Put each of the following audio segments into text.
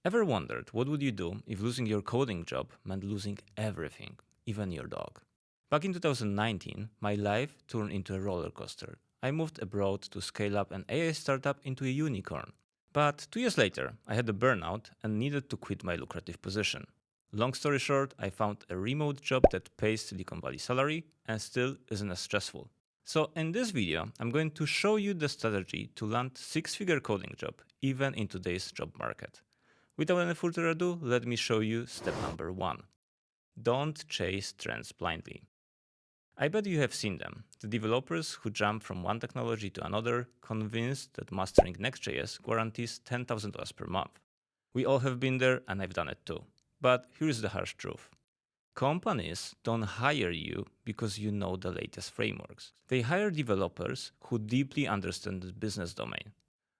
Ever wondered what would you do if losing your coding job meant losing everything, even your dog? Back in 2019, my life turned into a roller coaster. I moved abroad to scale up an AI startup into a unicorn. But 2 years later, I had a burnout and needed to quit my lucrative position. Long story short, I found a remote job that pays Silicon Valley salary and still isn't as stressful. So in this video, I'm going to show you the strategy to land six-figure coding job, even in today's job market. Without any further ado, let me show you step number 1. Don't chase trends blindly. I bet you have seen them, the developers who jump from one technology to another, convinced that mastering Next.js guarantees $10,000 per month. We all have been there, and I've done it too. But here's the harsh truth. Companies don't hire you because you know the latest frameworks. They hire developers who deeply understand the business domain.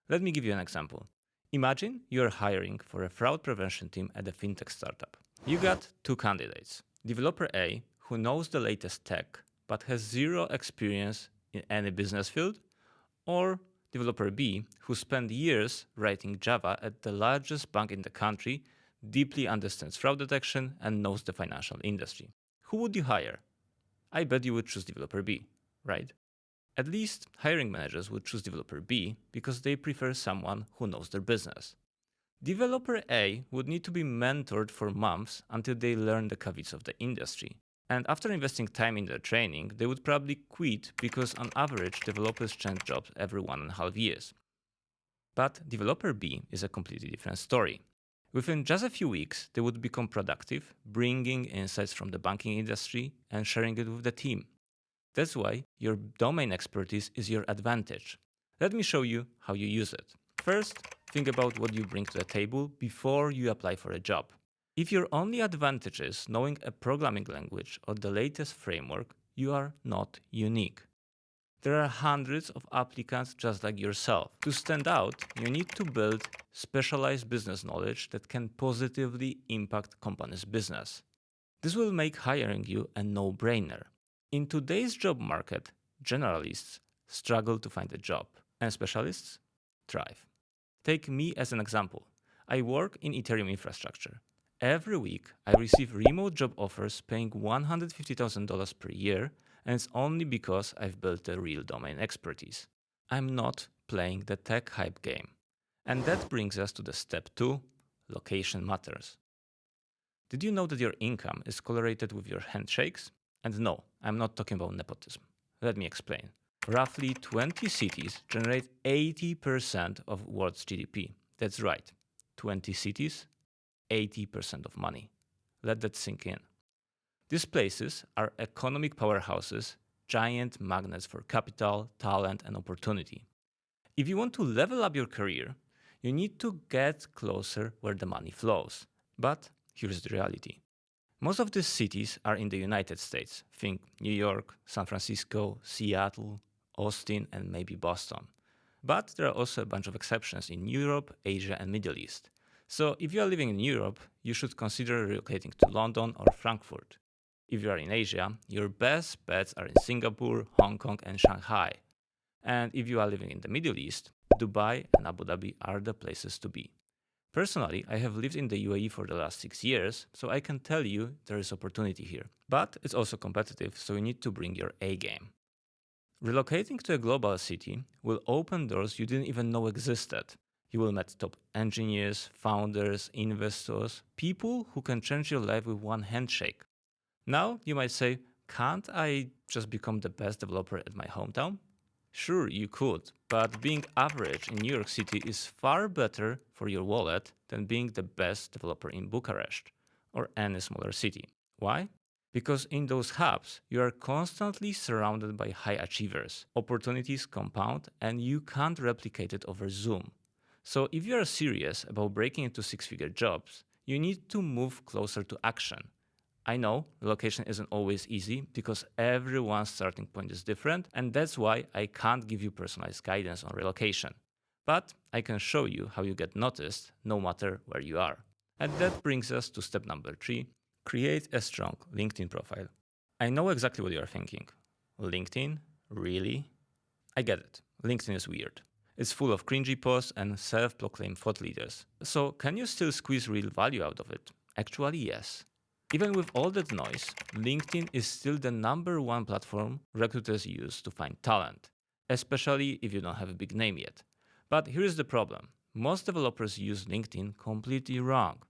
Let me give you an example. Imagine you're hiring for a fraud prevention team at a fintech startup. You got two candidates. Developer A, who knows the latest tech, but has zero experience in any business field, or developer B, who spent years writing Java at the largest bank in the country, deeply understands fraud detection, and knows the financial industry. Who would you hire? I bet you would choose developer B, right? At least hiring managers would choose developer B because they prefer someone who knows their business. Developer A would need to be mentored for months until they learn the caveats of the industry. And after investing time in their training, they would probably quit because on average, developers change jobs every 1.5 years. But developer B is a completely different story. Within just a few weeks, they would become productive, bringing insights from the banking industry and sharing it with the team. That's why your domain expertise is your advantage. Let me show you how you use it. First, think about what you bring to the table before you apply for a job. If your only advantage is knowing a programming language or the latest framework, you are not unique. There are hundreds of applicants just like yourself. To stand out, you need to build specialized business knowledge that can positively impact company's business. This will make hiring you a no-brainer. In today's job market, generalists struggle to find a job, and specialists thrive. Take me as an example. I work in Ethereum infrastructure. Every week, I receive remote job offers paying $150,000 per year, and it's only because I've built a real domain expertise. I'm not playing the tech hype game. And that brings us to the step 2, location matters. Did you know that your income is correlated with your handshakes? And no, I'm not talking about nepotism. Let me explain. Roughly 20 cities generate 80% of world's GDP. That's right, 20 cities, 80% of money. Let that sink in. These places are economic powerhouses, giant magnets for capital, talent, and opportunity. If you want to level up your career, you need to get closer where the money flows. But here's the reality. Most of these cities are in the United States. Think New York, San Francisco, Seattle, Austin, and maybe Boston. But there are also a bunch of exceptions in Europe, Asia, and Middle East. So if you are living in Europe, you should consider relocating to London or Frankfurt. If you are in Asia, your best bets are in Singapore, Hong Kong, and Shanghai. And if you are living in the Middle East, Dubai and Abu Dhabi are the places to be. Personally, I have lived in the UAE for the last 6 years, so I can tell you there is opportunity here. But it's also competitive, so you need to bring your A game. Relocating to a global city will open doors you didn't even know existed. You will meet top engineers, founders, investors, people who can change your life with one handshake. Now, you might say, can't I just become the best developer at my hometown? Sure, you could, but being average in New York City is far better for your wallet than being the best developer in Bucharest or any smaller city. Why? Because in those hubs, you are constantly surrounded by high achievers. Opportunities compound and you can't replicate it over Zoom. So if you are serious about breaking into six-figure jobs, you need to move closer to action. I know relocation isn't always easy because everyone's starting point is different, and that's why I can't give you personalized guidance on relocation. But I can show you how you get noticed no matter where you are. And that brings us to step number 3, create a strong LinkedIn profile. I know exactly what you are thinking. LinkedIn? Really? I get it. LinkedIn is weird. It's full of cringy posts and self-proclaimed thought leaders. So can you still squeeze real value out of it? Actually, yes. Even with all that noise, LinkedIn is still the #1 platform recruiters use to find talent, especially if you don't have a big name yet. But here's the problem. Most developers use LinkedIn completely wrong.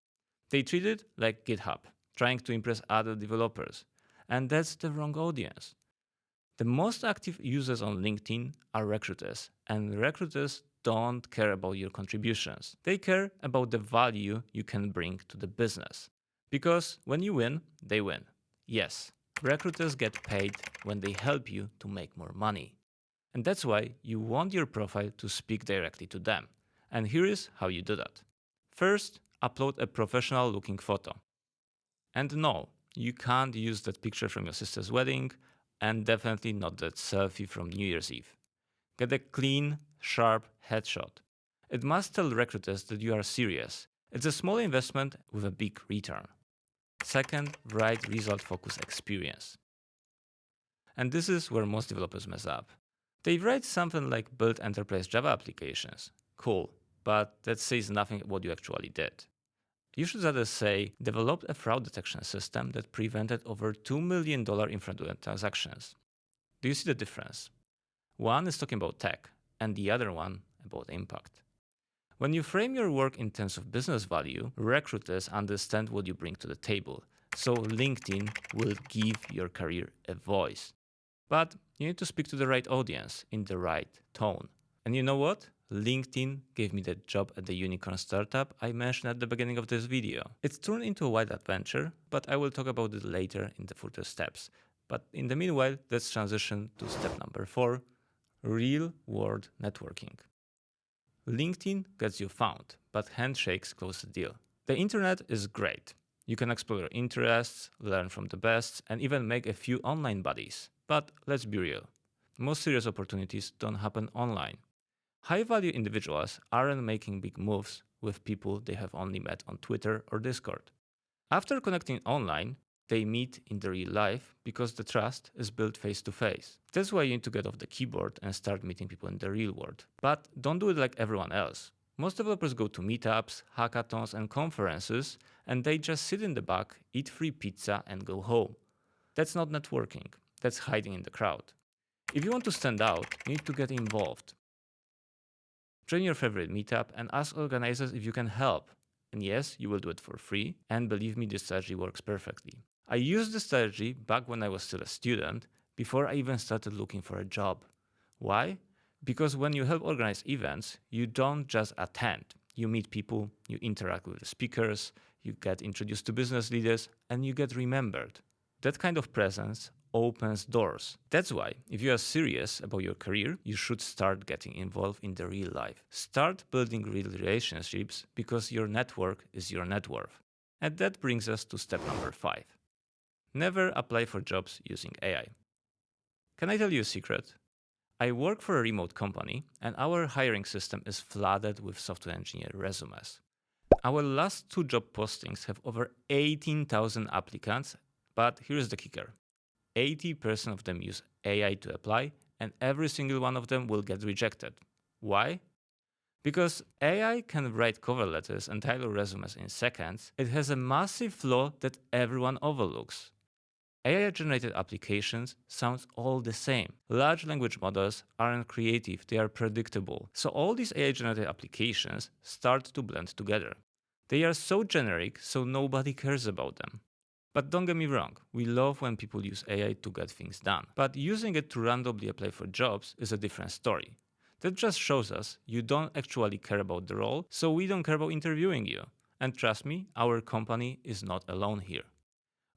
They treat it like GitHub, trying to impress other developers. And that's the wrong audience. The most active users on LinkedIn are recruiters, and recruiters don't care about your contributions. They care about the value you can bring to the business. Because when you win, they win. Yes, recruiters get paid when they help you to make more money. And that's why you want your profile to speak directly to them. And here is how you do that. First, upload a professional looking photo. And no, you can't use that picture from your sister's wedding, and definitely not that selfie from New Year's Eve. Get a clean, sharp headshot. It must tell recruiters that you are serious. It's a small investment with a big return. Second, write result-focused experience. And this is where most developers mess up. They write something like build enterprise Java applications. Cool, but that says nothing what you actually did. You should rather say, developed a fraud detection system that prevented over $2 million in fraudulent transactions. Do you see the difference? One is talking about tech, and the other one about impact. When you frame your work in terms of business value, recruiters understand what you bring to the table, so LinkedIn will give your career a voice. But you need to speak to the right audience in the right tone. And you know what? LinkedIn gave me that job at the unicorn startup I mentioned at the beginning of this video. It's turned into a wild adventure, but I will talk about it later in the further steps. But in the meanwhile, let's transition to step number 4, real-world networking. LinkedIn gets you found, but Handshakes close the deal. The internet is great. You can explore your interests, learn from the best, and even make a few online buddies. But let's be real. Most serious opportunities don't happen online. High-value individuals aren't making big moves with people they have only met on Twitter or Discord. After connecting online, they meet in the real life because the trust is built face-to-face. That's why you need to get off the keyboard and start meeting people in the real world. But don't do it like everyone else. Most developers go to meetups, hackathons, and conferences, and they just sit in the back, eat free pizza, and go home. That's not networking. That's hiding in the crowd. If you want to stand out, you need to get involved. Join your favorite meetup and ask organizers if you can help. And yes, you will do it for free. And believe me, this strategy works perfectly. I used this strategy back when I was still a student, before I even started looking for a job. Why? Because when you help organize events, you don't just attend. You meet people, you interact with the speakers, you get introduced to business leaders, and you get remembered. That kind of presence opens doors. That's why, if you are serious about your career, you should start getting involved in the real life. Start building real relationships because your network is your net worth. And that brings us to step number 5. Never apply for jobs using AI. Can I tell you a secret? I work for a remote company, and our hiring system is flooded with software engineer resumes. Our last 2 job postings have over 18,000 applicants, but here's the kicker. 80% of them use AI to apply, and every single one of them will get rejected. Why? Because AI can write cover letters and tailor resumes in seconds, it has a massive flaw that everyone overlooks. AI-generated applications sound all the same. Large language models aren't creative, they are predictable. So all these AI-generated applications start to blend together. They are so generic, so nobody cares about them. But don't get me wrong, we love when people use AI to get things done. But using it to randomly apply for jobs is a different story. That just shows us you don't actually care about the role, so we don't care about interviewing you. And trust me, our company is not alone here.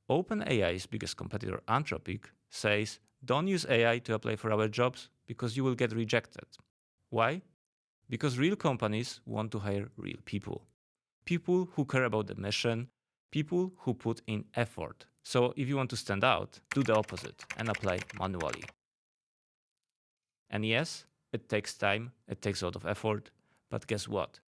OpenAI's biggest competitor, Anthropic, says, don't use AI to apply for our jobs because you will get rejected. Why? Because real companies want to hire real people. People who care about the mission, people who put in effort. So if you want to stand out, do the opposite and apply manually. And yes, it takes time, it takes a lot of effort, but guess what?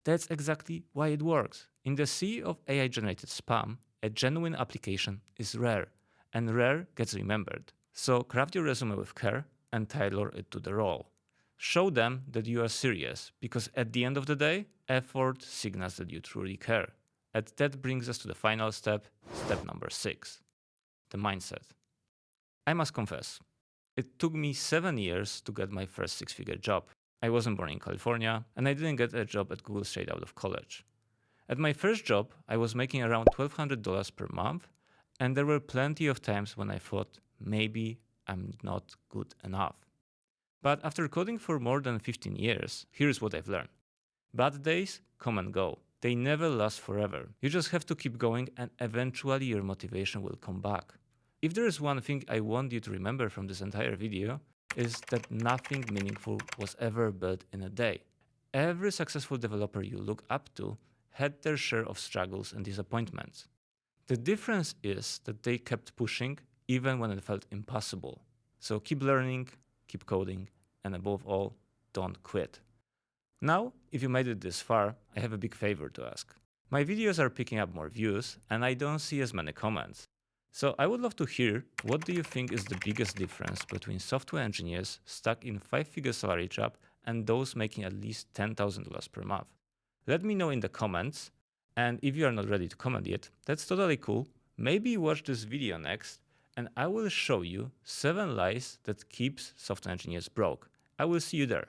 That's exactly why it works. In the sea of AI-generated spam, a genuine application is rare, and rare gets remembered. So craft your resume with care and tailor it to the role. Show them that you are serious, because at the end of the day, effort signals that you truly care. And that brings us to the final step, step number 6, the mindset. I must confess, it took me 7 years to get my first 6-figure job. I wasn't born in California, and I didn't get a job at Google straight out of college. At my first job, I was making around $1,200 per month, and there were plenty of times when I thought, maybe I'm not good enough. But after coding for more than 15 years, here's what I've learned. Bad days come and go. They never last forever. You just have to keep going, and eventually your motivation will come back. If there is one thing I want you to remember from this entire video, is that nothing meaningful was ever built in a day. Every successful developer you look up to had their share of struggles and disappointments. The difference is that they kept pushing even when it felt impossible. So keep learning, keep coding, and above all, don't quit. Now, if you made it this far, I have a big favor to ask. My videos are picking up more views, and I don't see as many comments. So I would love to hear, what do you think is the biggest difference between software engineers stuck in 5-figure salary trap and those making at least $10,000 per month? Let me know in the comments, and if you are not ready to comment yet, that's totally cool. Maybe watch this video next, and I will show you 7 lies that keeps software engineers broke. I will see you there.